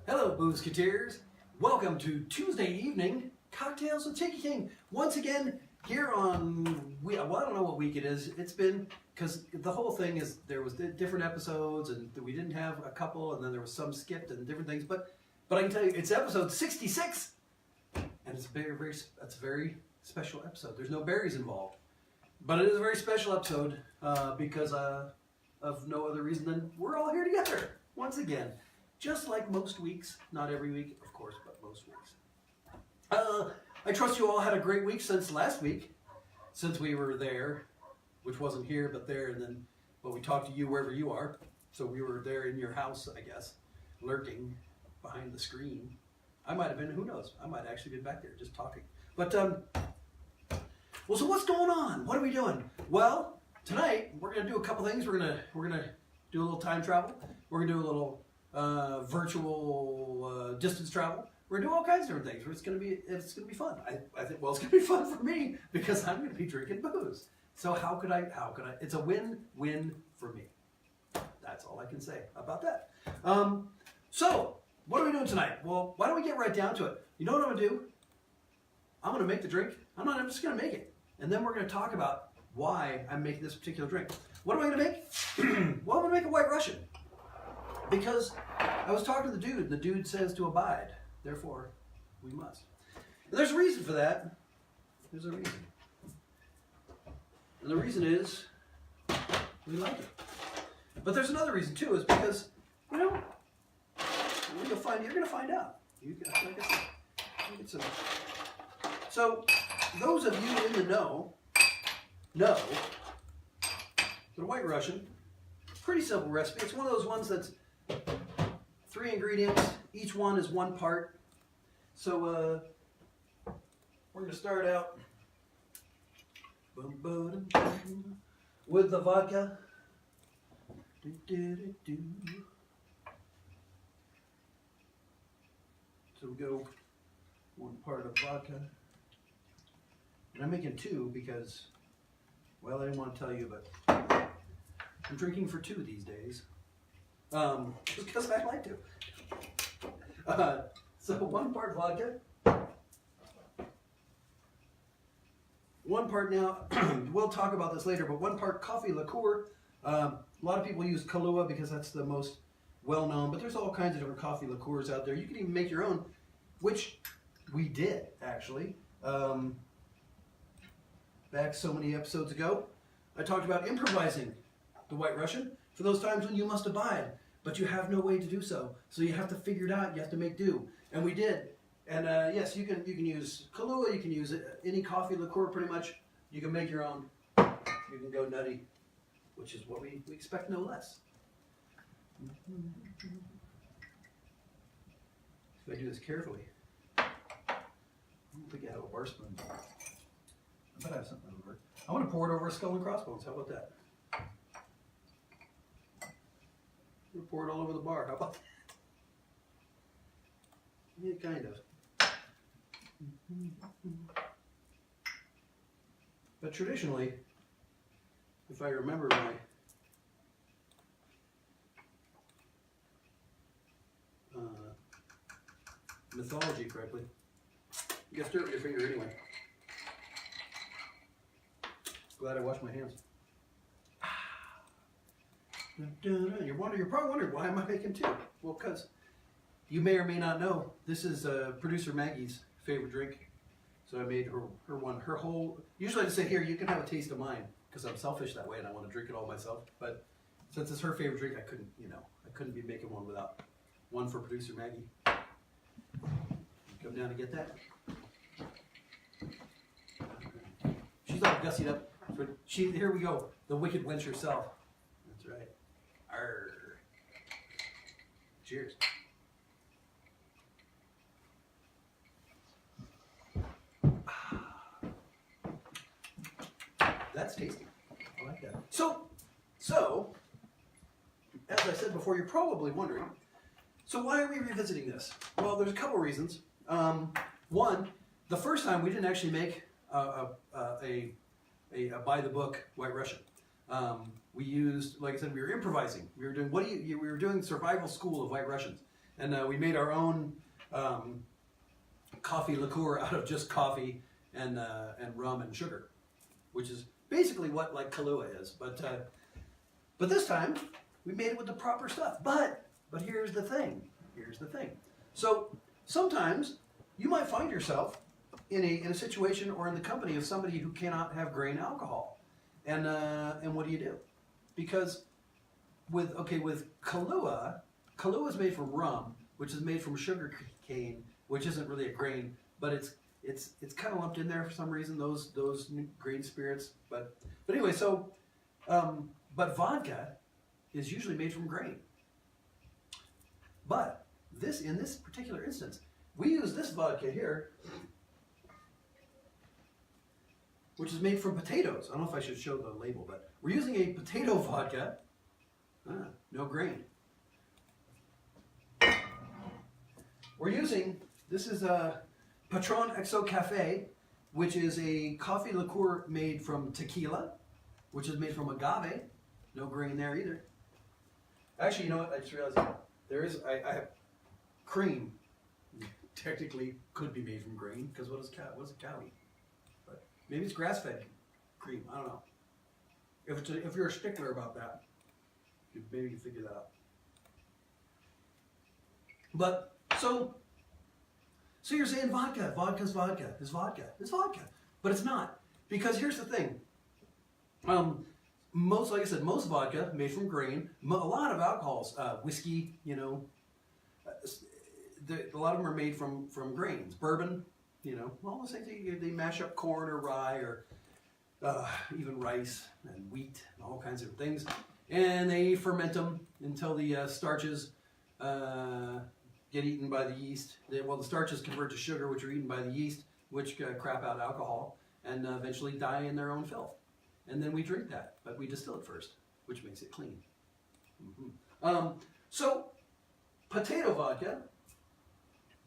Hello, Boozeketeers. Welcome to Tuesday evening Cocktails with Tiki King. Once again, here on, I don't know what week it is. It's been, because the whole thing is there was different episodes and we didn't have a couple and then there was some skipped and different things. But I can tell you, it's episode 66. And it's a very special episode. There's no berries involved. But it is a very special episode because of no other reason than we're all here together once again. Just like most weeks, not every week, of course, but most weeks. I trust you all had a great week since last week, since we were there, which wasn't here, but there, and then, we talked to you wherever you are. So we were there in your house, I guess, lurking behind the screen. I might have been, who knows? I might have actually been back there just talking. But, well, so what's going on? What are we doing? Well, tonight we're gonna do a couple things. We're gonna do a little time travel. We're gonna do a little virtual distance travel. We're gonna do all kinds of different things. It's gonna be fun. I think, well, it's gonna be fun for me because I'm gonna be drinking booze. So how could I? It's a win-win for me. That's all I can say about that. So what are we doing tonight? Well, why don't we get right down to it? You know what I'm gonna do? I'm gonna make the drink. I'm just gonna make it, and then we're gonna talk about why I'm making this particular drink. What am I gonna make? Well, I'm gonna make a White Russian. Because I was talking to the dude, and the dude says to abide, therefore we must. And there's a reason for that. There's a reason. And the reason is we like it. But there's another reason too, is because, you're going to find out. Like I said, so those of you in the know that a White Russian, pretty simple recipe. It's one of those ones that's 3 ingredients, each one is 1 part. So we're going to start out with the vodka. So we go 1 part of vodka. And I'm making 2 because, well, I didn't want to tell you, but I'm drinking for 2 these days. Just because I like to. So 1 part vodka. 1 part now, we'll talk about this later, but 1 part coffee liqueur. A lot of people use Kahlua because that's the most well-known, but there's all kinds of different coffee liqueurs out there. You can even make your own, which we did, actually. Back so many episodes ago, I talked about improvising the White Russian for those times when you must abide, but you have no way to do so. So you have to figure it out. You have to make do, and we did. And yes, you can use Kahlua. You can use any coffee liqueur, pretty much. You can make your own. You can go nutty, which is what we expect, no less. If I do this carefully, I don't think I have a bar spoon. I bet I have something over. I want to pour it over a skull and crossbones. How about that? We'll pour it all over the bar. How about that? Yeah, kind of. But traditionally, if I remember my mythology correctly, you gotta stir it with your finger anyway. Glad I washed my hands. You're probably wondering, why am I making 2? Well, because you may or may not know, this is producer Maggie's favorite drink. So I made her whole, usually I just say, here, you can have a taste of mine, because I'm selfish that way and I want to drink it all myself. But since it's her favorite drink, I couldn't be making one without one for producer Maggie. Come down to get that. She's all gussied up. Here we go, the wicked wench herself. That's right. Arr. Cheers. That's tasty. I like that. So, as I said before, you're probably wondering, so why are we revisiting this? Well, there's a couple reasons. One, the first time we didn't actually make a by-the-book White Russian. We used, like I said, we were improvising. We were doing survival school of White Russians. And we made our own coffee liqueur out of just coffee and rum and sugar, which is basically what like Kahlua is. But this time we made it with the proper stuff. But here's the thing. Here's the thing. So sometimes you might find yourself in a situation or in the company of somebody who cannot have grain alcohol, and what do you do? Because with Kahlua is made from rum, which is made from sugar cane, which isn't really a grain, but it's kind of lumped in there for some reason. Those grain spirits, but anyway, so but vodka is usually made from grain. But in this particular instance, we use this vodka here, which is made from potatoes. I don't know if I should show the label, but we're using a potato vodka. No grain. We're using, this is a Patron XO Cafe, which is a coffee liqueur made from tequila, which is made from agave. No grain there either. Actually, you know what? I just realized there is, I have cream. Technically could be made from grain, because what is a cow eat? But maybe it's grass-fed cream. I don't know. If you're a stickler about that, maybe you can figure that out. But so you're saying vodka's vodka, it's vodka, but it's not, because here's the thing. Like I said, most vodka made from grain. A lot of alcohols, whiskey, you know, a lot of them are made from grains. Bourbon, you know, all those things. They mash up corn or rye or even rice and wheat and all kinds of things, and they ferment them until the starches get eaten by the yeast. The starches convert to sugar, which are eaten by the yeast, which crap out alcohol and eventually die in their own filth. And then we drink that, but we distill it first, which makes it clean. So, potato vodka.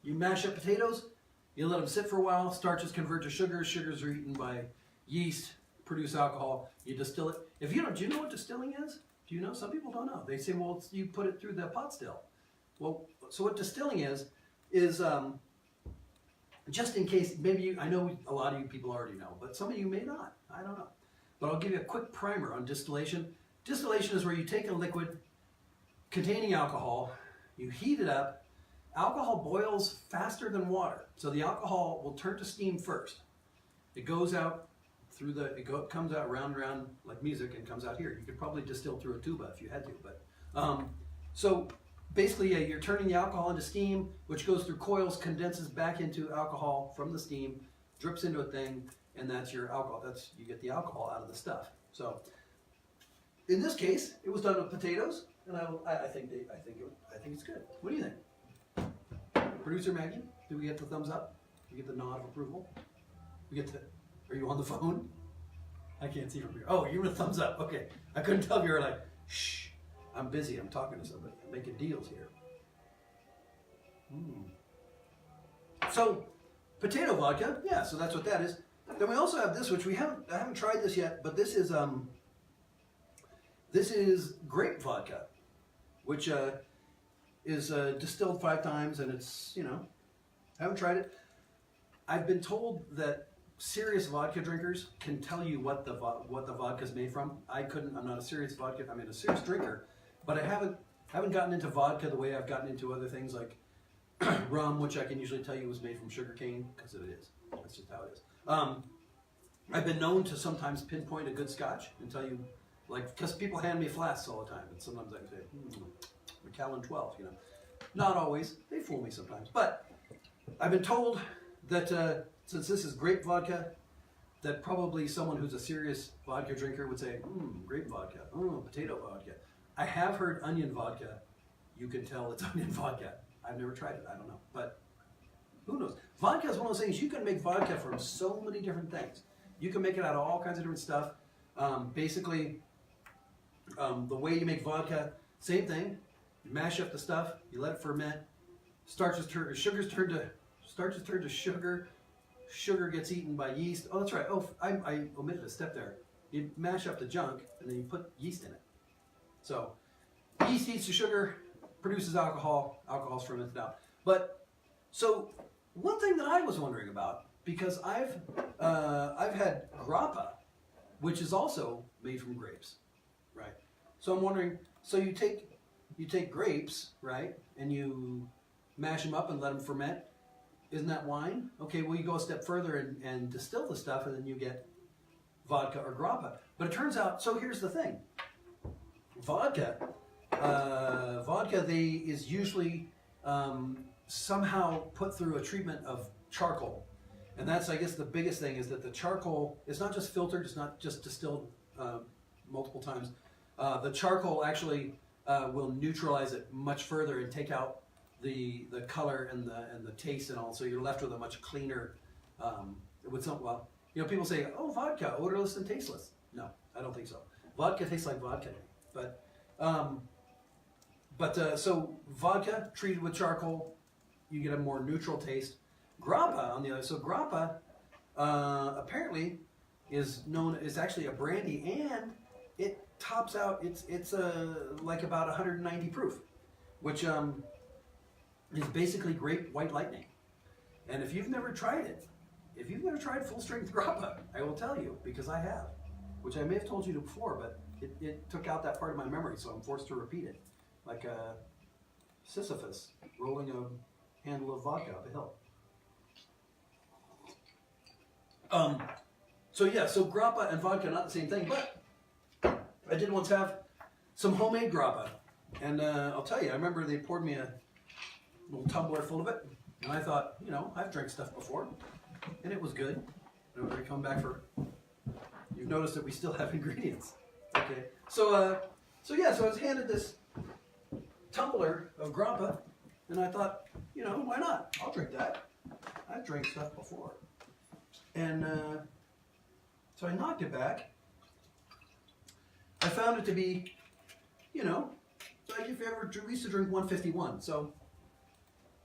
You mash up potatoes, you let them sit for a while, starches convert to sugars, sugars are eaten by yeast, produce alcohol, you distill it. Do you know what distilling is? Do you know? Some people don't know. They say, well, you put it through the pot still. Well, so what distilling is just in case, I know a lot of you people already know, but some of you may not, I don't know. But I'll give you a quick primer on distillation. Distillation is where you take a liquid containing alcohol, you heat it up. Alcohol boils faster than water, so the alcohol will turn to steam first. It goes out through comes out round and round like music and comes out here. You could probably distill through a tuba if you had to, but so basically you're turning the alcohol into steam, which goes through coils, condenses back into alcohol from the steam, drips into a thing, and that's your alcohol. You get the alcohol out of the stuff. So in this case, it was done with potatoes, and I think it's good. What do you think? Producer Maggie, do we get the thumbs up? Do we get the nod of approval? Are you on the phone? I can't see from here. Oh, you're a thumbs up. Okay. I couldn't tell if you were like, shh, I'm busy. I'm talking to somebody. I'm making deals here. So, potato vodka. Yeah, so that's what that is. Then we also have this, which I haven't tried this yet, but this is grape vodka, which is distilled 5 times, and it's, I haven't tried it. I've been told that serious vodka drinkers can tell you what the vodka is made from. I'm not a serious a serious drinker, but I haven't gotten into vodka the way I've gotten into other things like rum, which I can usually tell you was made from sugar cane, because it is. That's just how it is. I've been known to sometimes pinpoint a good scotch and tell you, because people hand me flasks all the time, and sometimes I can say, Macallan 12, Not always. They fool me sometimes. But I've been told that since this is grape vodka, that probably someone who's a serious vodka drinker would say, grape vodka, potato vodka. I have heard onion vodka. You can tell it's onion vodka. I've never tried it. I don't know. But who knows? Vodka is one of those things. You can make vodka from so many different things. You can make it out of all kinds of different stuff. Basically, the way you make vodka, same thing. You mash up the stuff, you let it ferment, starches turn to sugar, sugar gets eaten by yeast. Oh, that's right. Oh, I omitted a step there. You mash up the junk, and then you put yeast in it. So, yeast eats the sugar, produces alcohol. Alcohol's fermented out. But so one thing that I was wondering about, because I've had grappa, which is also made from grapes, right? So I'm wondering. So you take grapes, right, and you mash them up and let them ferment. Isn't that wine? Okay, well you go a step further and distill the stuff, and then you get vodka or grappa. But it turns out, so here's the thing. Vodka is usually somehow put through a treatment of charcoal. And that's, I guess, the biggest thing is that the charcoal is not just filtered, it's not just distilled multiple times. The charcoal actually will neutralize it much further and take out the color and the taste and all. So you're left with a much cleaner, with some, well, you know, people say, oh, vodka, odorless and tasteless. No, I don't think so. Vodka tastes like vodka. So volutka treated with charcoal, you get a more neutral taste. Grappa on the other, so grappa apparently is actually a brandy, and it tops out. It's like about 190 proof, which is basically grape white lightning. And if you've never tried it, if you've never tried full strength grappa, I will tell you, because I have, which I may have told you before, but it took out that part of my memory, so I'm forced to repeat it, like a Sisyphus rolling a handle of vodka up a hill. So grappa and vodka, not the same thing, but I did once have some homemade grappa, and I'll tell you, I remember they poured me a little tumbler full of it, and I thought, you know, I've drank stuff before, and it was good. And we're come back for, you've noticed that we still have ingredients. Okay, so I was handed this tumbler of grappa, and I thought, you know, why not? I'll drink that. I've drank stuff before. And so I knocked it back. I found it to be, you know, like if you ever, we used to drink 151. So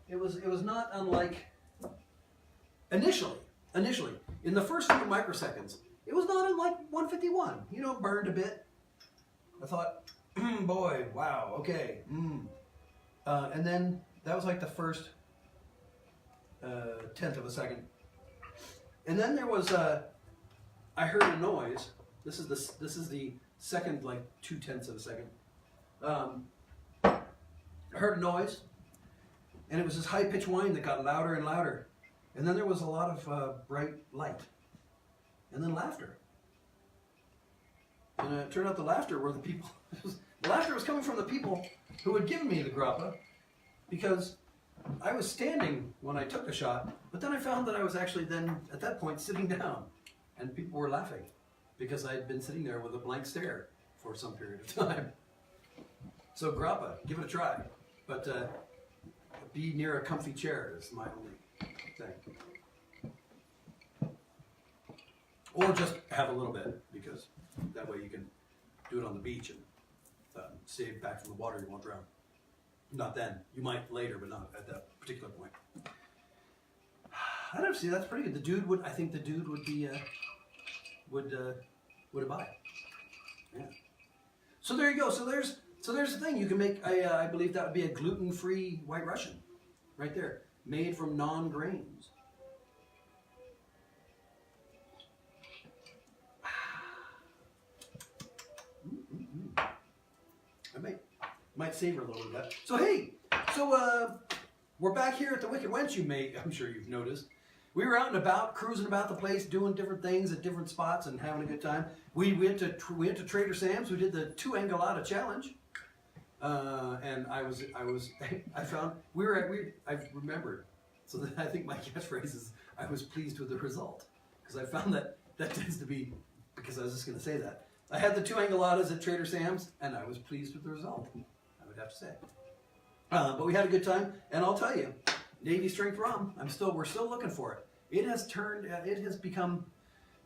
it was not unlike, initially, in the first few microseconds, it was not unlike 151. You know, burned a bit. I thought, boy, wow, okay. And then that was like the first tenth of a second. And then there was I heard a noise. This is the second, like 0.2 of a second. I heard a noise, and it was this high-pitched whine that got louder and louder. And then there was a lot of bright light, and then laughter. And it turned out the laughter were the people. The laughter was coming from the people who had given me the grappa, because I was standing when I took the shot, but then I found that I was actually then, at that point, sitting down, and people were laughing because I had been sitting there with a blank stare for some period of time. So grappa, give it a try, but be near a comfy chair is my only thing. Or just have a little bit, because that way you can do it on the beach and stay back from the water, you won't drown. Not then. You might later, but not at that particular point. I don't see. That's pretty good. I think the dude would be would abide. Yeah. So there you go. So there's the thing. You can make. I believe that would be a gluten-free White Russian, right there, made from non-grains. I might savor a little bit. So hey, we're back here at the Wicked Wench. I'm sure you've noticed. We were out and about, cruising about the place, doing different things at different spots and having a good time. We went to Trader Sam's. We did the 2 Engalada challenge, and I remembered. So I think my catchphrase is, I was pleased with the result, because I found that tends to be, because I was just going to say that. I had the 2 Engaladas at Trader Sam's, and I was pleased with the result, I would have to say. But we had a good time, and I'll tell you, Navy strength rum, we're still looking for it. It has become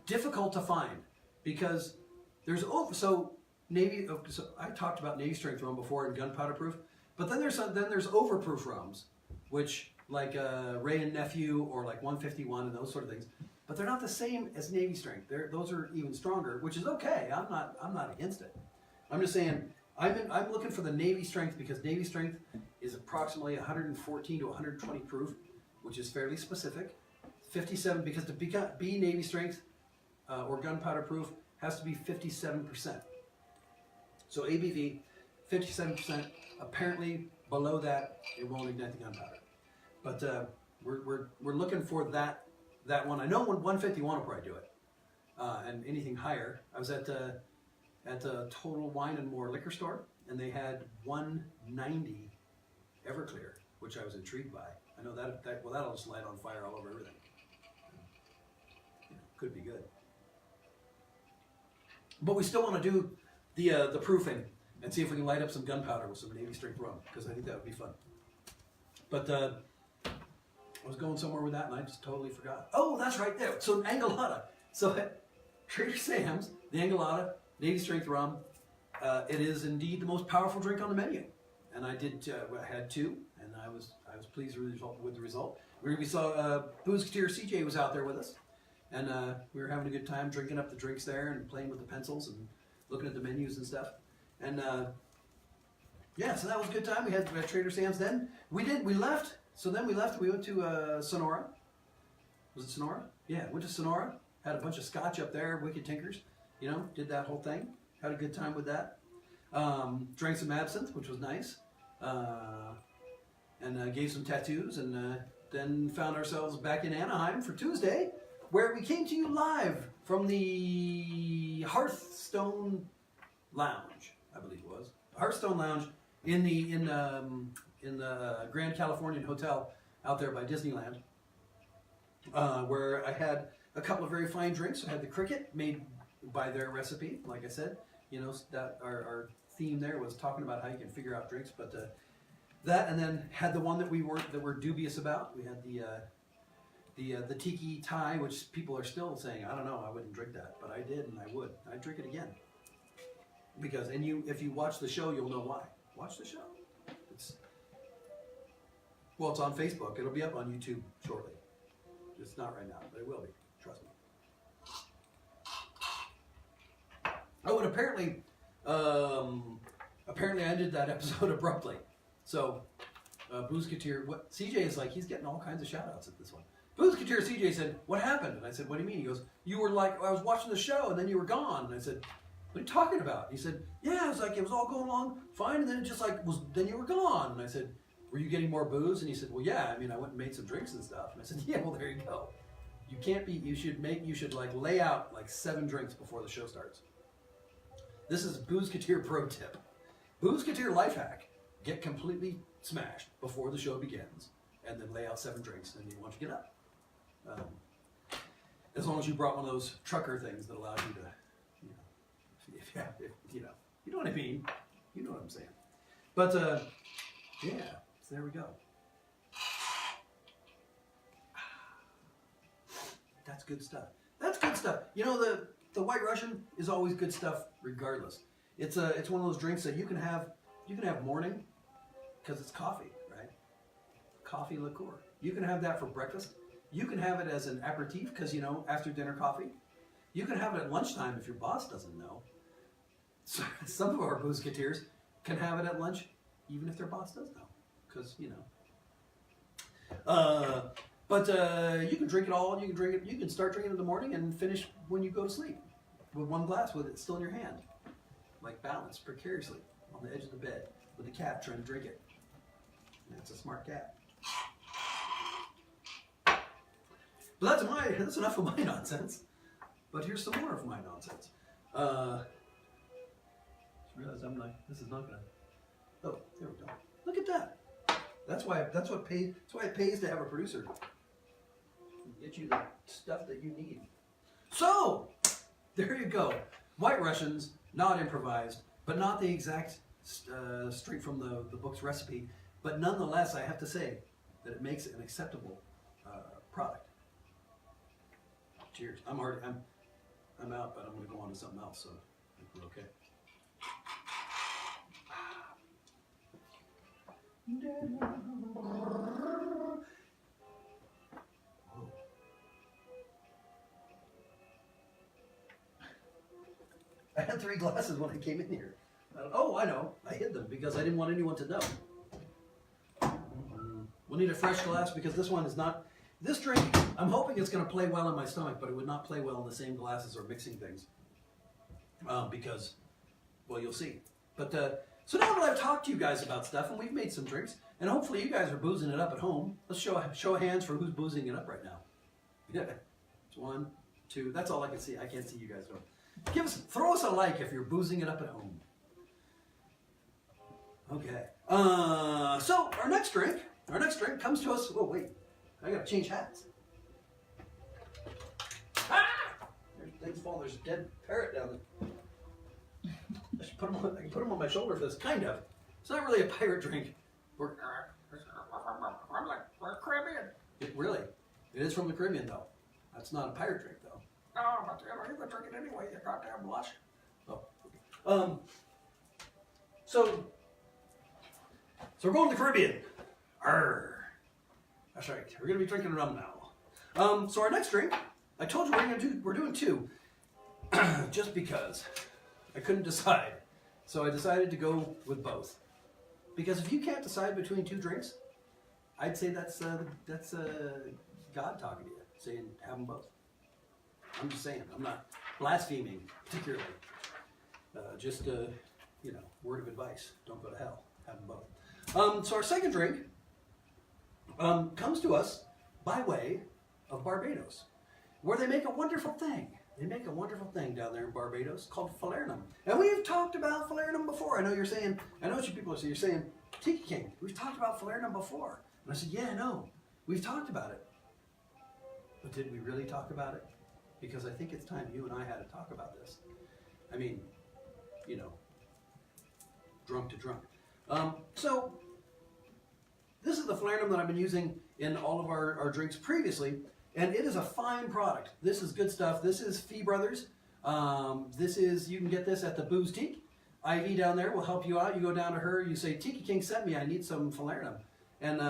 difficult to find, because there's so I talked about Navy strength rum before and gunpowder proof, but then there's overproof rums, which like Ray and Nephew or like 151 and those sort of things. But they're not the same as Navy strength. Those are even stronger, which is okay. I'm not against it. I'm just saying I'm looking for the Navy strength, because Navy strength is approximately 114 to 120 proof, which is fairly specific. 57, because to be Navy strength or gunpowder proof has to be 57%. So ABV, 57%. Apparently below that, it won't ignite the gunpowder. But we're looking for that one. I know 151 will probably do it, and anything higher. I was at the Total Wine and More liquor store, and they had 190 Everclear, which I was intrigued by. I know that'll just light on fire all over everything. Could be good. But we still want to do the proofing and see if we can light up some gunpowder with some Navy strength rum, because I think that would be fun. But I was going somewhere with that and I just totally forgot. Oh, that's right there. So Angelada. So at Trader Sam's, the Angelada Navy strength rum, it is indeed the most powerful drink on the menu. And I had two, and I was pleased with the result. We saw Boozeketeer CJ was out there with us, and we were having a good time drinking up the drinks there and playing with the pencils and looking at the menus and stuff. And yeah, so that was a good time. We had Trader Sam's then. We left. So then we left. We went to Sonora. Was it Sonora? Yeah, went to Sonora. Had a bunch of scotch up there, Wicked Tinkers. You know, did that whole thing. Had a good time with that. Drank some absinthe, which was nice. And gave some tattoos. And then found ourselves back in Anaheim for Tuesday, where we came to you live from the Hearthstone Lounge, I believe it was. Hearthstone Lounge in the Grand Californian Hotel out there by Disneyland, where I had a couple of very fine drinks. I had the cricket made by their recipe, like I said. You know, that our theme there was talking about how you can figure out drinks, but that, and then had the one that we were dubious about. We had the Tiki Thai, which people are still saying, I don't know, I wouldn't drink that, but I did, and I would. I'd drink it again. Because, and if you watch the show, you'll know why. Watch the show. It's on Facebook. It'll be up on YouTube shortly. It's not right now, but it will be. Trust me. Oh, and apparently I ended that episode abruptly. So, Boozeketeer, CJ is like, he's getting all kinds of shout outs at this one. Boozeketeer CJ said, what happened? And I said, what do you mean? He goes, you were like, I was watching the show and then you were gone. And I said, what are you talking about? He said, yeah, it was all going along fine, and then it just then you were gone. And I said, were you getting more booze? And he said, well, yeah, I mean, I went and made some drinks and stuff. And I said, yeah, well, there you go. You should like lay out like 7 drinks before the show starts. This is Boozeketeer pro tip. Boozeketeer life hack. Get completely smashed before the show begins, and then lay out 7 drinks, and then once you get up. As long as you brought one of those trucker things that allows you to, you know what I mean. You know what I'm saying. But yeah, so there we go. That's good stuff. That's good stuff. You know, the White Russian is always good stuff, regardless. It's one of those drinks that you can have morning, because it's coffee, right? Coffee liqueur. You can have that for breakfast. You can have it as an aperitif, because after dinner coffee. You can have it at lunchtime if your boss doesn't know. So some of our Boozeketeers can have it at lunch, even if their boss does know, because But you can drink it all. You can start drinking it in the morning and finish when you go to sleep, with one glass with it still in your hand, like balanced precariously on the edge of the bed with the cat trying to drink it. And it's a smart cat. But that's enough of my nonsense. But here's some more of my nonsense. Just realized I'm like, this is not gonna. Oh, there we go. Look at that. That's why it pays to have a producer. Get you the stuff that you need. So there you go. White Russians, not improvised, but not the exact straight from the book's recipe. But nonetheless, I have to say that it makes it an acceptable product. Cheers. I'm out, but I'm going to go on to something else, so I think we're okay. I had 3 glasses when I came in here. Oh, I know. I hid them because I didn't want anyone to know. We'll need a fresh glass because this one is not, this drink, I'm hoping it's going to play well in my stomach, but it would not play well in the same glasses or mixing things. Because, well, you'll see. But, so now that I've talked to you guys about stuff and we've made some drinks, and hopefully you guys are boozing it up at home, let's show of hands for who's boozing it up right now. Yeah, it's 1, 2, that's all I can see. I can't see you guys though. Throw us a like if you're boozing it up at home. Okay. So our next drink comes to us. Oh wait, I gotta change hats. Ah! There's things falling. There's a dead parrot down there. I should put him on. I can put him on my shoulder for this. Kind of. It's not really a pirate drink. We're Caribbean. Really, it is from the Caribbean though. That's not a pirate drink though. No, but you're gonna drink it anyway. You goddamn blush. Oh. So we're going to the Caribbean. Arr. That's right. We're going to be drinking rum now. So our next drink, I told you we're doing 2. Just because I couldn't decide. So I decided to go with both. Because if you can't decide between 2 drinks, I'd say that's God talking to you, saying have them both. I'm just saying. I'm not blaspheming particularly. Just word of advice. Don't go to hell. Have them both. So our second drink comes to us by way of Barbados, where they make a wonderful thing. They make a wonderful thing down there in Barbados called falernum. And we've talked about falernum before. I know what you people are saying. You're saying, Tiki King, we've talked about falernum before. And I said, yeah, no, we've talked about it. But did we really talk about it? Because I think it's time you and I had to talk about this. I mean, drunk to drunk. So this is the falernum that I've been using in all of our drinks previously, and it is a fine product. This is good stuff. This is Fee Brothers. You can get this at the Boozeketeer. Ivy down there will help you out. You go down to her, you say, Tiki King sent me, I need some falernum. And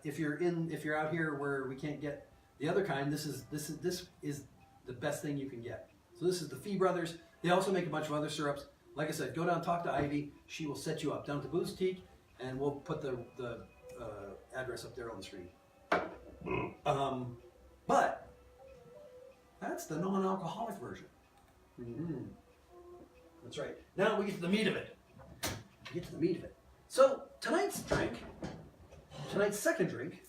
if you're out here where we can't get the other kind, this is the best thing you can get. So this is the Fee Brothers. They also make a bunch of other syrups. Like I said, go down and talk to Ivy. She will set you up down to Boozeketeer, and we'll put the address up there on the screen. But that's the non-alcoholic version. Mm-hmm. That's right. Now we get to the meat of it. So tonight's second drink,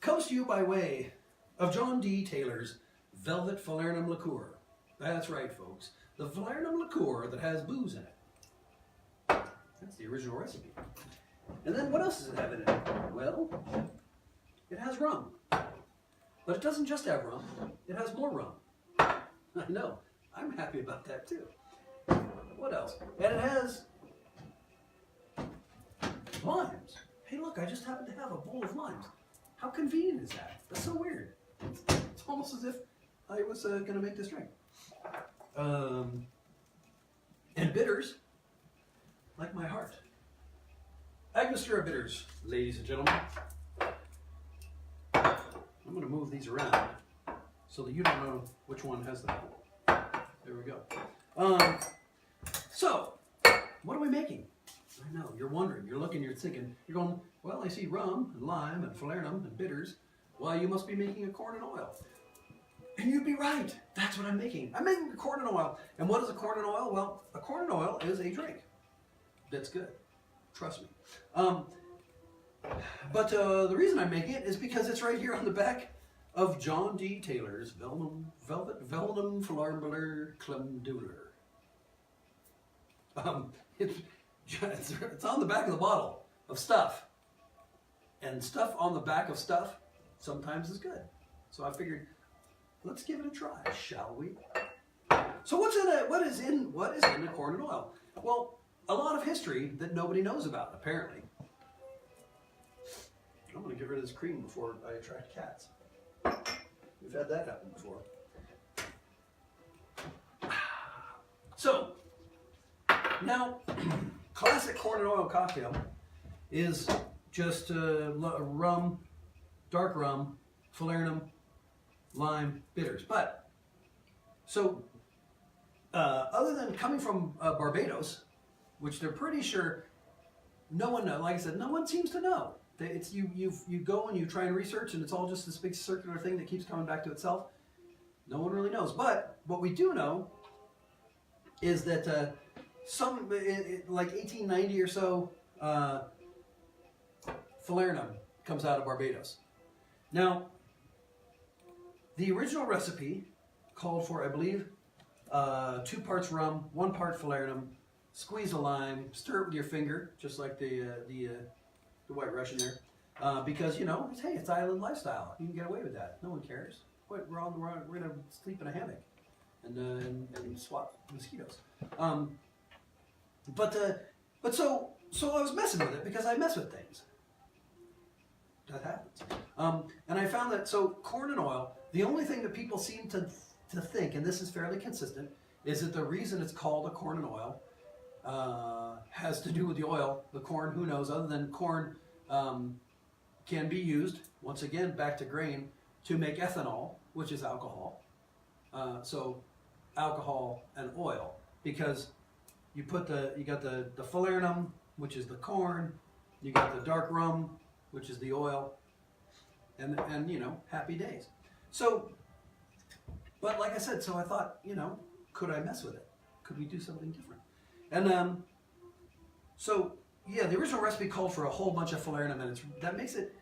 comes to you by way of John D. Taylor's Velvet Falernum Liqueur. That's right, folks. The falernum liqueur that has booze in it. That's the original recipe. And then what else does it have in it? Well, it has rum. But it doesn't just have rum. It has more rum. I know. I'm happy about that too. What else? And it has limes. Hey, look, I just happen to have a bowl of limes. How convenient is that? That's so weird. It's almost as if I was going to make this drink. And bitters, like my heart. Angostura bitters, ladies and gentlemen. I'm going to move these around so that you don't know which one has them. There we go. So, what are we making? I know, you're wondering, you're looking, you're thinking, you're going, well, I see rum and lime and falernum and bitters. Well, you must be making a corn and oil. And you'd be right. That's what I'm making. I'm making a corn and oil. And what is a corn and oil? Well, a corn and oil is a drink. That's good. Trust me. But the reason I'm making it is because it's right here on the back of John D. Taylor's Velvet Falernum Clemduler. It's on the back of the bottle of stuff. And stuff on the back of stuff sometimes is good. So I figured, let's give it a try, shall we? So what is in the corn and oil? Well, a lot of history that nobody knows about, apparently. I'm going to get rid of this cream before I attract cats. We've had that happen before. So, now, classic corn and oil cocktail is just rum, dark rum, falernum, lime, bitters. But, so, other than coming from Barbados, which they're pretty sure no one knows, like I said, no one seems to know. It's you go and you try and research, and it's all just this big circular thing that keeps coming back to itself. No one really knows. But what we do know is that like 1890 or so, falernum comes out of Barbados. Now, the original recipe called for, I believe, 2 parts rum, 1 part falernum, squeeze a lime, stir it with your finger, just like the White Russian there, because hey, it's island lifestyle. You can get away with that. No one cares. We're gonna sleep in a hammock and swat mosquitoes. But so I was messing with it because I mess with things. That happens. And I found that corn and oil. The only thing that people seem to think, and this is fairly consistent, is that the reason it's called a corn and oil has to do with the oil. The corn, who knows? Other than corn can be used, once again, back to grain, to make ethanol, which is alcohol. So alcohol and oil, because you got the falernum, which is the corn, you got the dark rum, which is the oil, and happy days. So, but like I said, so I thought, could I mess with it? Could we do something different? And so yeah, the original recipe called for a whole bunch of falernum, and that makes it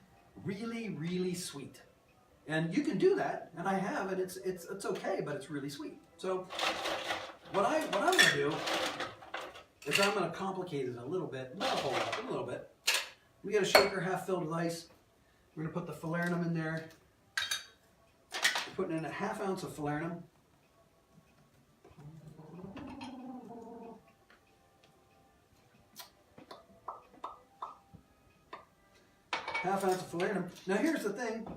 really, really sweet. And you can do that, and I have, and it's okay, but it's really sweet. So what I'm going to do is I'm going to complicate it a little bit, not a whole lot, a little bit. We got a shaker half filled with ice. We're going to put the falernum in there. We're putting in a 1/2 ounce of falernum. Half ounce of falernum. Now here's the thing.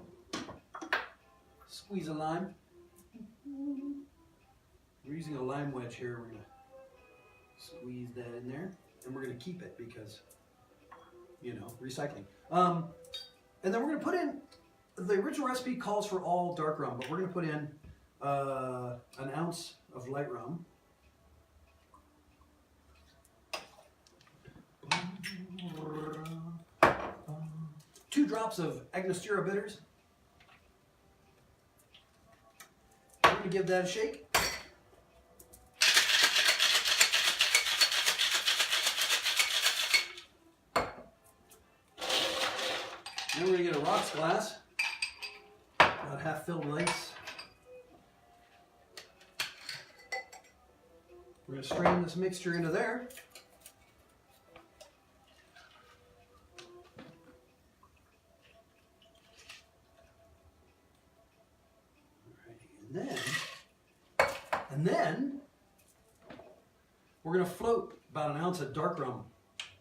Squeeze a lime. We're using a lime wedge here. We're going to squeeze that in there. And we're going to keep it because, recycling. And then we're going to put in, the original recipe calls for all dark rum, but we're going to put in 1 ounce of light rum. Two drops of Angostura bitters. We're going to give that a shake. Then we're going to get a rocks glass, about half filled with ice. We're going to strain this mixture into there. And then we're going to float about 1 ounce of dark rum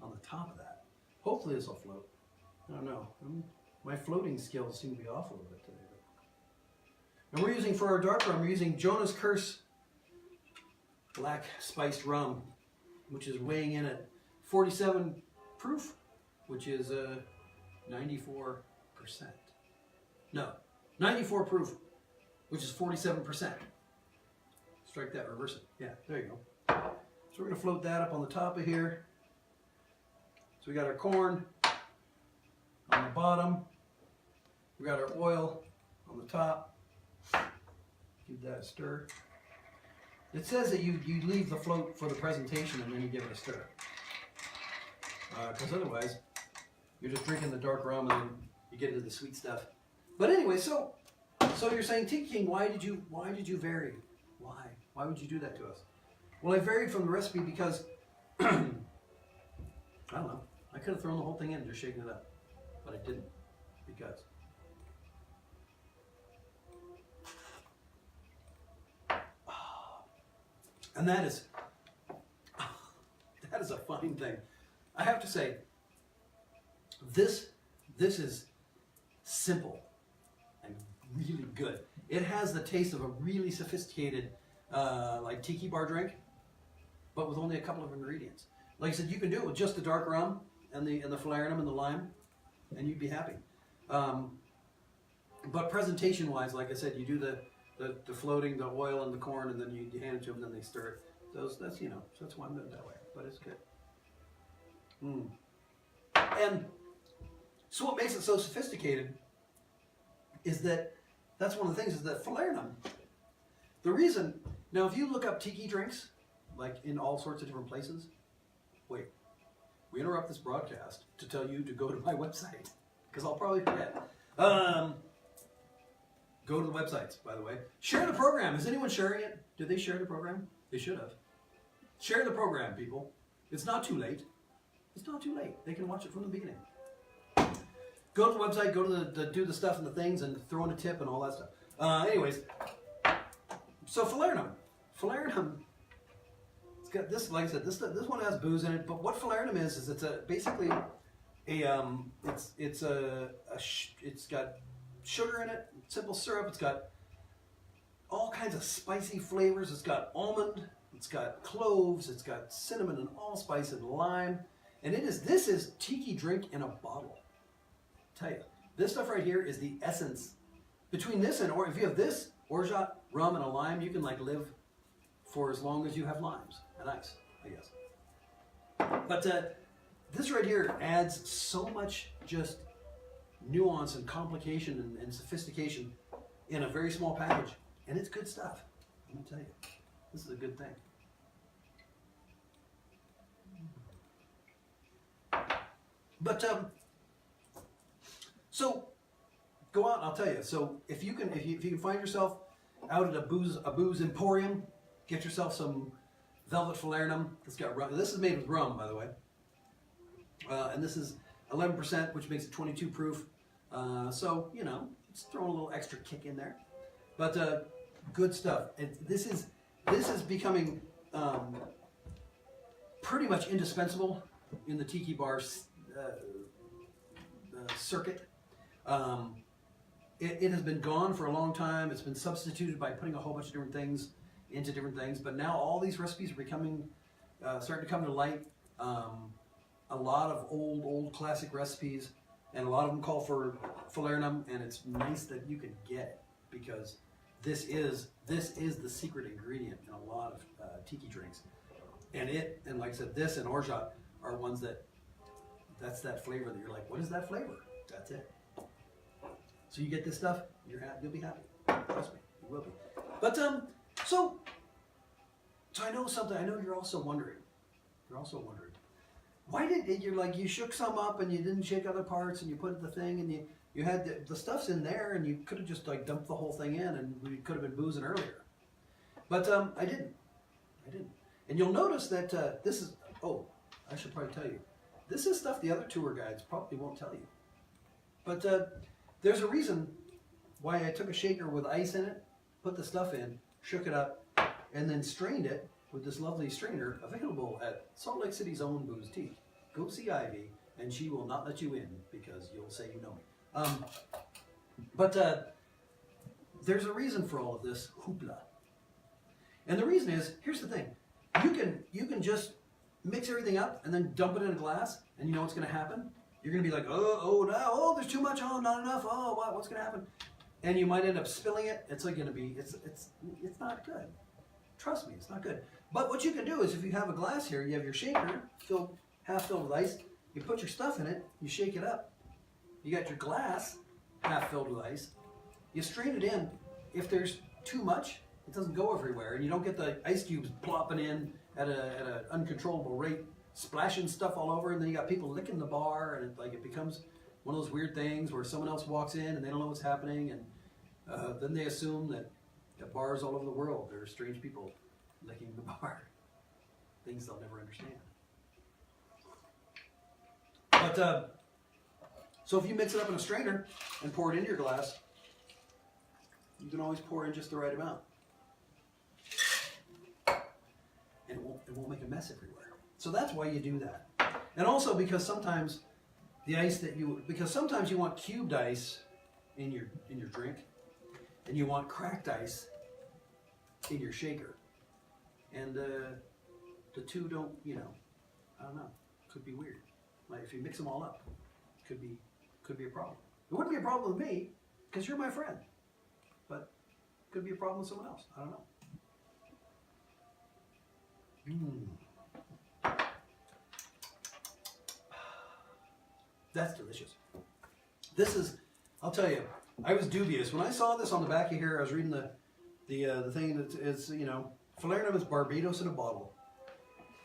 on the top of that. Hopefully this will float. I don't know. My floating skills seem to be off a little bit today. And we're using, for our dark rum, we're using Jonah's Curse Black Spiced Rum, which is weighing in at 47 proof, which is 94%. No, 94 proof, which is 47%. Strike that, reverse it. Yeah, there you go. So we're going to float that up on the top of here. So we got our corn on the bottom. We got our oil on the top. Give that a stir. It says that you leave the float for the presentation and then you give it a stir. Because otherwise, you're just drinking the dark rum and then you get into the sweet stuff. But anyway, so you're saying, Tiki King, why did you vary? Why would you do that to us? Well, I varied from the recipe because, I don't know, I could have thrown the whole thing in and just shaken it up. But I didn't, because. And that is a fine thing. I have to say, this is simple and really good. It has the taste of a really sophisticated, like tiki bar drink, but with only a couple of ingredients. Like I said, you can do it with just the dark rum and the falernum and the lime, and you'd be happy. But presentation-wise, like I said, you do the floating, the oil and the corn, and then you hand it to them, and then they stir it. That's that's why I'm doing it that way. But it's good. And So what makes it so sophisticated is that that's one of the things is that falernum. The reason now, if you look up tiki drinks, like in all sorts of different places, wait, we interrupt this broadcast to tell you to go to my website because I'll probably forget. Go to the websites, by the way. Share the program. Is anyone sharing it? Did they share the program? They should have. Share the program, people. It's not too late. It's not too late. They can watch it from the beginning. Go to the website, go to do the stuff and the things and throw in a tip and all that stuff. Anyways, so falernum. Falernum, it's got this, like I said, this one has booze in it, but what falernum is it's basically it's got sugar in it, simple syrup, it's got all kinds of spicy flavors, it's got almond, it's got cloves, it's got cinnamon and allspice and lime, and this is tiki drink in a bottle. Tell you, this stuff right here is the essence. Between this and, or if you have this, orgeat, rum, and a lime, you can like live for as long as you have limes and ice, I guess. But this right here adds so much just nuance and complication and sophistication in a very small package, and it's good stuff. I'm gonna tell you, this is a good thing. But so go out and I'll tell you. So if you can find yourself out at a booze emporium, get yourself some Velvet Falernum. It's got rum. This is made with rum, by the way, and this is 11%, which makes it 22 proof. So you know, it's throwing a little extra kick in there, but good stuff. This is becoming pretty much indispensable in the tiki bar circuit. It has been gone for a long time. It's been substituted by putting a whole bunch of different things into different things. But now all these recipes are becoming, starting to come to light. A lot of old classic recipes, and a lot of them call for falernum, and it's nice that you can get it because this is the secret ingredient in a lot of tiki drinks. And like I said, this and orgeat are ones that's that flavor that you're like, what is that flavor? That's it. So you get this stuff, you'll be happy. Trust me, you will be. But so I know something. I know you're also wondering. Why did you shook some up and you didn't shake other parts and you put the thing and you had the stuff's in there and you could have just like dumped the whole thing in and we could have been boozing earlier. But I didn't. And you'll notice that this is. Oh, I should probably tell you. This is stuff the other tour guides probably won't tell you. But there's a reason why I took a shaker with ice in it, put the stuff in, shook it up, and then strained it with this lovely strainer available at Salt Lake City's own Boozeketeer. Go see Ivy, and she will not let you in because you'll say you know me. But there's a reason for all of this hoopla. And the reason is, here's the thing. You can just mix everything up and then dump it in a glass, and you know what's going to happen? You're going to be like, no, there's too much, not enough, what's going to happen? And you might end up spilling it. It's like going to be, it's not good. Trust me, it's not good. But what you can do is if you have a glass here, you have your shaker half filled with ice, you put your stuff in it, you shake it up. You got your glass half filled with ice, you strain it in. If there's too much, it doesn't go everywhere, and you don't get the ice cubes plopping in at an uncontrollable rate, splashing stuff all over, and then you got people licking the bar, and it becomes one of those weird things where someone else walks in and they don't know what's happening, and then they assume that at bars all over the world there are strange people licking the bar, things they'll never understand. But so if you mix it up in a strainer and pour it into your glass, you can always pour in just the right amount. And it won't make a mess everywhere. So that's why you do that. And also because sometimes sometimes you want cubed ice in your drink, and you want cracked ice in your shaker. And the two don't, I don't know, could be weird. Like if you mix them all up, could be a problem. It wouldn't be a problem with me, because you're my friend. But it could be a problem with someone else. I don't know. That's delicious. This is, I'll tell you, I was dubious when I saw this on the back of here. I was reading the thing that is, you know, falernum is Barbados in a bottle.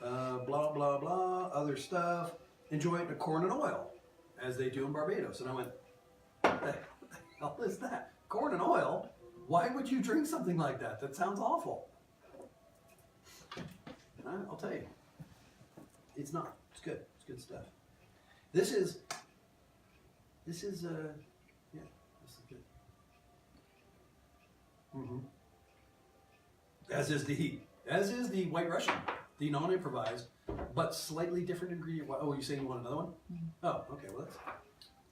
Blah blah blah, other stuff. Enjoy it in corn and oil, as they do in Barbados. And I went, what the hell is that? Corn and oil? Why would you drink something like that? That sounds awful. I'll tell you, it's not. It's good. It's good stuff. This is yeah, this is good. Mm-hmm. As is the White Russian, the non-improvised, but slightly different ingredient. Oh, you saying you want another one? Mm-hmm. Oh, okay. Well,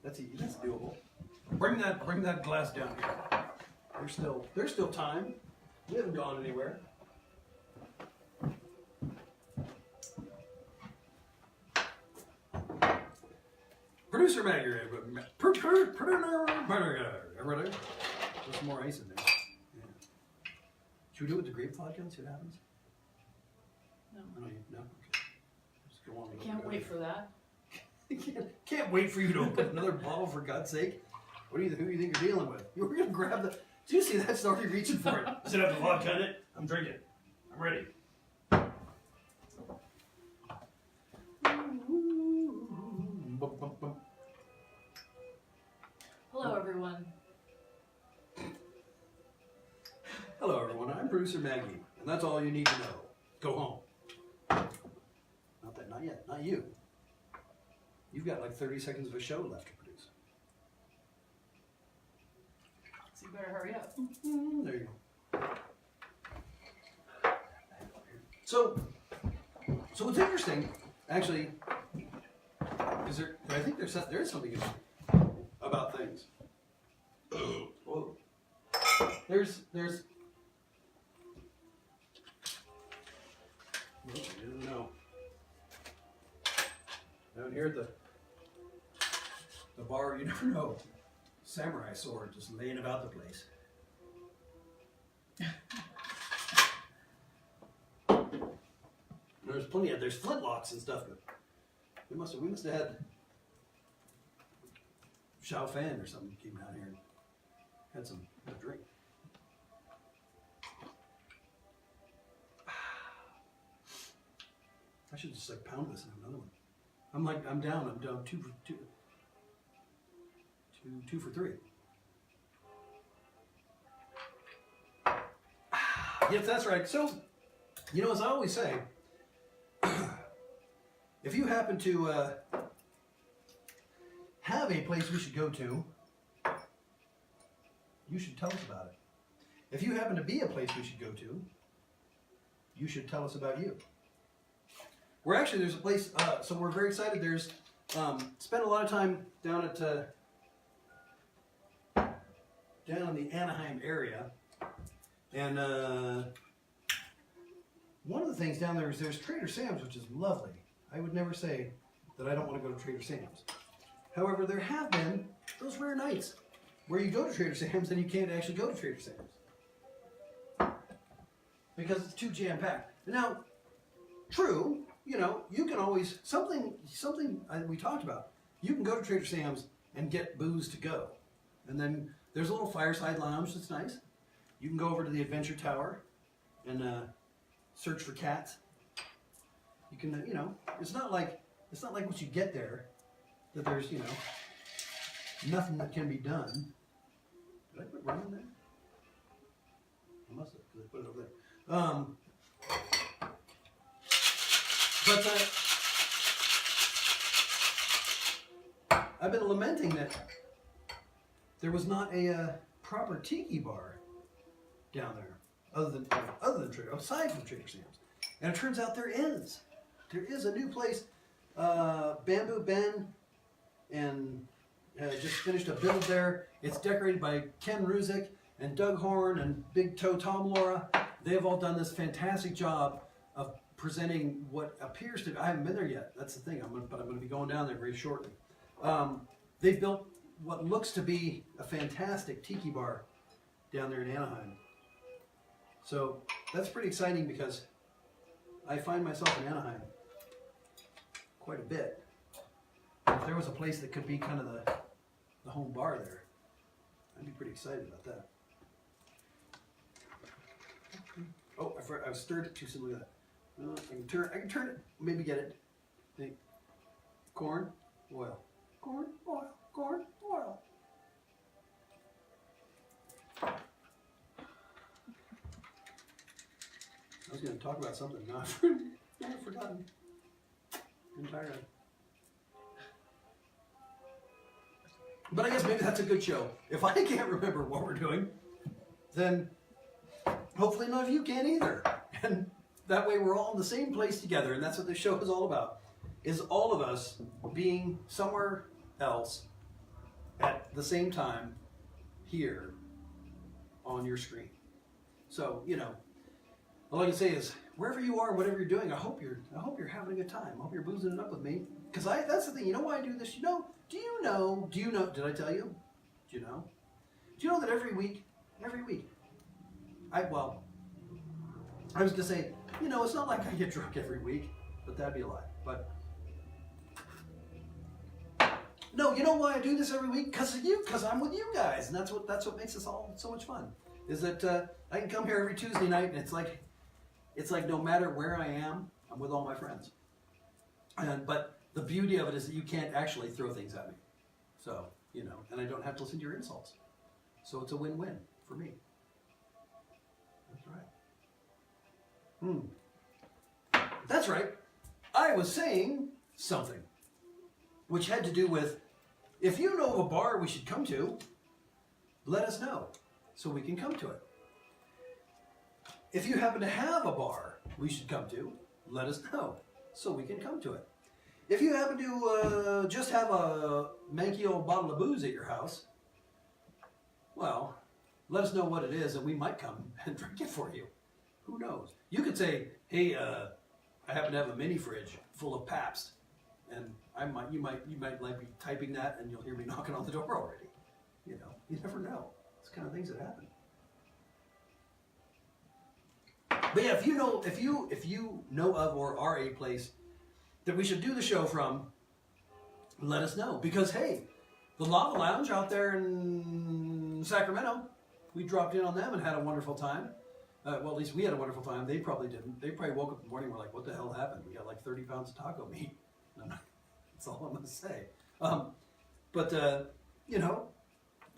that's doable. Bring that glass down here. There's still time. We haven't gone anywhere. Producer Maggie, everybody. There's some more ice in there. Yeah. Should we do it with the grape vodka and see what happens? No. No? Okay. Just go on. I can't wait for that. Can't wait for you to open another bottle, for God's sake. Who do you think you're dealing with? You were going to grab the... Do you see that? It's already reaching for it. Does it have the vodka in it? I'm drinking. I'm ready. Hello, everyone. Hello, everyone. I'm Producer Maggie, and that's all you need to know. Go home. Not yet. Not you. You've got like 30 seconds of a show left to produce. So you better hurry up. There you go. So what's interesting, actually, is I think there is something interesting about things. Whoa. There's. I didn't know. Down here at the bar, you never know. Samurai sword just laying about the place. There's plenty of, there's flintlocks and stuff, but we must have had Xiao Fan or something came down here and had some drink. I should just like pound this and have another one. I'm down two for three. Yes, that's right. So, you know, as I always say, if you happen to have a place we should go to, you should tell us about it. If you happen to be a place we should go to, you should tell us about you. There's a place, so we're very excited. There's, spent a lot of time down at, down in the Anaheim area. And one of the things down there is there's Trader Sam's, which is lovely. I would never say that I don't want to go to Trader Sam's. However, there have been those rare nights where you go to Trader Sam's and you can't actually go to Trader Sam's because it's too jam-packed. Now, true, you know, you can always, something we talked about, you can go to Trader Sam's and get booze to go. And then there's a little fireside lounge that's nice. You can go over to the Adventure Tower and search for cats. You can, you know, it's not like once you get there that there's, you know, nothing that can be done. Did I put rum in there? I must have, because I put it over there. But I've been lamenting that there was not a proper tiki bar down there, other than Trader, aside from Trader Sam's. And it turns out there is. There is a new place, Bamboo Ben, and just finished a build there. It's decorated by Ken Ruzick and Doug Horn and Big Toe Tom Laura. They have all done this fantastic job of presenting what appears to be, I haven't been there yet, that's the thing, but I'm going to be going down there very shortly. They've built what looks to be a fantastic tiki bar down there in Anaheim. So that's pretty exciting because I find myself in Anaheim quite a bit. If there was a place that could be kind of the home bar there. I'd be pretty excited about that. Oh, I stirred it too soon. Look at that. I can turn it. Maybe get it. Think. Corn, oil. Corn, oil. Corn, oil. I was going to talk about something. Now I've forgotten entirely. But I guess maybe that's a good show. If I can't remember what we're doing, then hopefully none of you can either. And that way we're all in the same place together, and that's what this show is all about. Is all of us being somewhere else at the same time here on your screen. So, you know, all I can say is, wherever you are, whatever you're doing, I hope you're having a good time. I hope you're boozing it up with me. Because that's the thing. You know why I do this? Do you know, did I tell you? Do you know that every week, I was going to say, it's not like I get drunk every week, but that'd be a lie. But, no, you know why I do this every week? Because of you, because I'm with you guys. And that's what makes this all so much fun. Is that I can come here every Tuesday night, and it's like no matter where I am, I'm with all my friends. But the beauty of it is that you can't actually throw things at me. So, and I don't have to listen to your insults. So it's a win-win for me. That's right. That's right. I was saying something which had to do with, if you know of a bar we should come to, let us know so we can come to it. If you happen to have a bar we should come to, let us know so we can come to it. If you happen to just have a manky old bottle of booze at your house, well, let us know what it is and we might come and drink it for you. Who knows? You could say, hey, I happen to have a mini fridge full of Pabst, and you might like be typing that and you'll hear me knocking on the door already. You never know. It's the kind of things that happen. But yeah, if you know of or are a place that we should do the show from, let us know. Because hey, the Lava Lounge out there in Sacramento, we dropped in on them and had a wonderful time. Well, at least we had a wonderful time. They probably didn't. They probably woke up in the morning and were like, what the hell happened? We got like 30 pounds of taco meat. That's all I'm going to say. But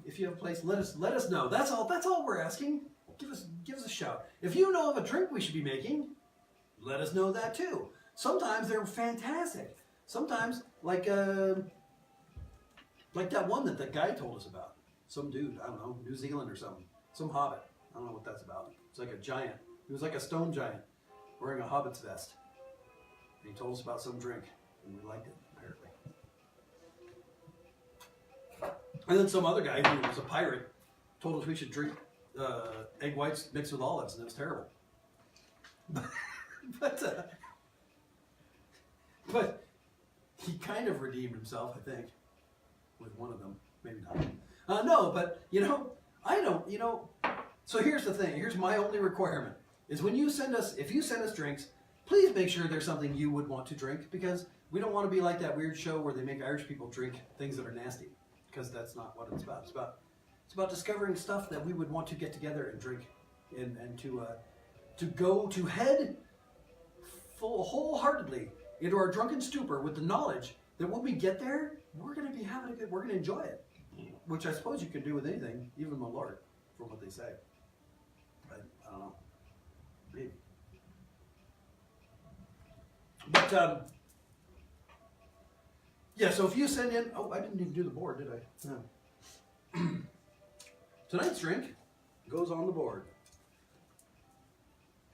if you have a place, let us know. That's all we're asking. Give us a shout. If you know of a drink we should be making, let us know that too. Sometimes they're fantastic. Sometimes like that one that the guy told us about. Some dude, I don't know, New Zealand or something. Some hobbit. I don't know what that's about. It's like a giant. He was like a stone giant wearing a hobbit's vest. And he told us about some drink, and we liked it, apparently. And then some other guy who was a pirate told us we should drink egg whites mixed with olives, and it was terrible. But he kind of redeemed himself, I think, with one of them. Maybe not. No, but I don't. So here's the thing. Here's my only requirement: is if you send us drinks, please make sure there's something you would want to drink, because we don't want to be like that weird show where they make Irish people drink things that are nasty, because that's not what it's about. It's about discovering stuff that we would want to get together and drink, and to head wholeheartedly into our drunken stupor with the knowledge that when we get there, we're going to be we're going to enjoy it, which I suppose you can do with anything, even the Lord, from what they say. I don't know, maybe. But yeah. So if you send in, I didn't even do the board, did I? No. Tonight's drink goes on the board.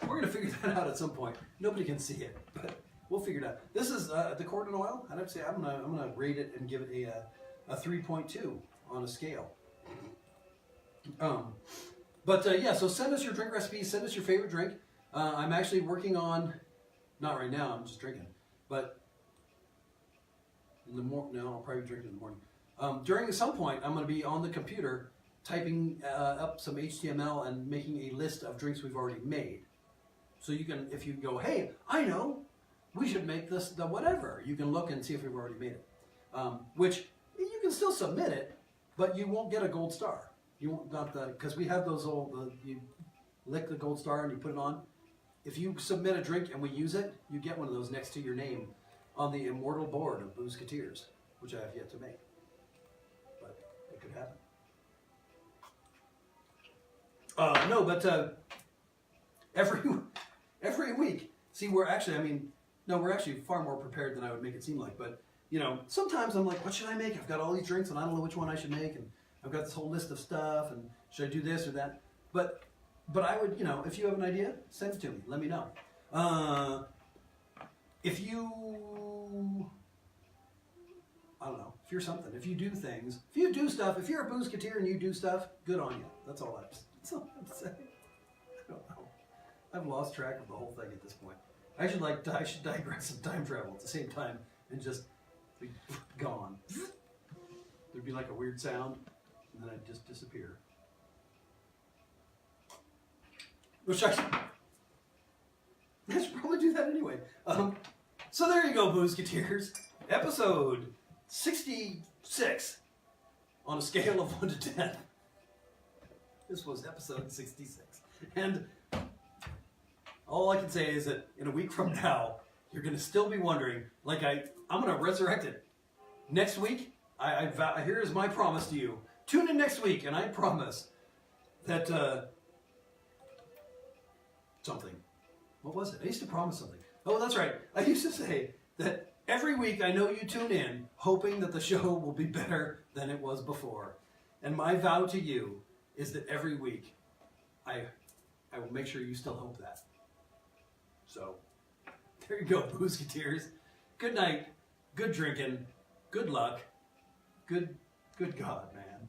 We're going to figure that out at some point. Nobody can see it, but we'll figure it out. This is the Corn and Oil. I'd have to say I'm gonna rate it and give it a 3.2 on a scale. But yeah, so send us your drink recipes. Send us your favorite drink. I'm actually working on, not right now. I'm just drinking, but in the morning. No, I'll probably drink it in the morning. During some point, I'm going to be on the computer typing up some HTML and making a list of drinks we've already made. So you can, if you go, hey, I know, we should make this, the whatever, you can look and see if we've already made it. Which, you can still submit it, but you won't get a gold star. You won't, not the, because we have those old, you lick the gold star and you put it on. If you submit a drink and we use it, you get one of those next to your name on the immortal board of Boozeketeers, which I have yet to make. But it could happen. No, but every week, see, we're actually far more prepared than I would make it seem like. But, you know, sometimes I'm like, what should I make? I've got all these drinks and I don't know which one I should make. And I've got this whole list of stuff and should I do this or that? But I would, you know, if you have an idea, send it to me. Let me know. If you, I don't know, if you're something, if you do things, if you do stuff, if you're a Boozeketeer and you do stuff, good on you. That's all I'm saying. I don't know. I've lost track of the whole thing at this point. I should digress and time travel at the same time and just be gone. There'd be like a weird sound, and then I'd just disappear. Which I should probably do that anyway. So there you go, Boozeketeers. Episode 66 on a scale of 1 to 10. This was episode 66. And all I can say is that in a week from now, you're going to still be wondering, like I'm going to resurrect it. Next week, here is my promise to you. Tune in next week, and I promise that something. What was it? I used to promise something. Oh, that's right. I used to say that every week I know you tune in, hoping that the show will be better than it was before. And my vow to you is that every week I will make sure you still hope that. So, there you go, Boozeketeers. Good night, good drinking, good luck, good God, man.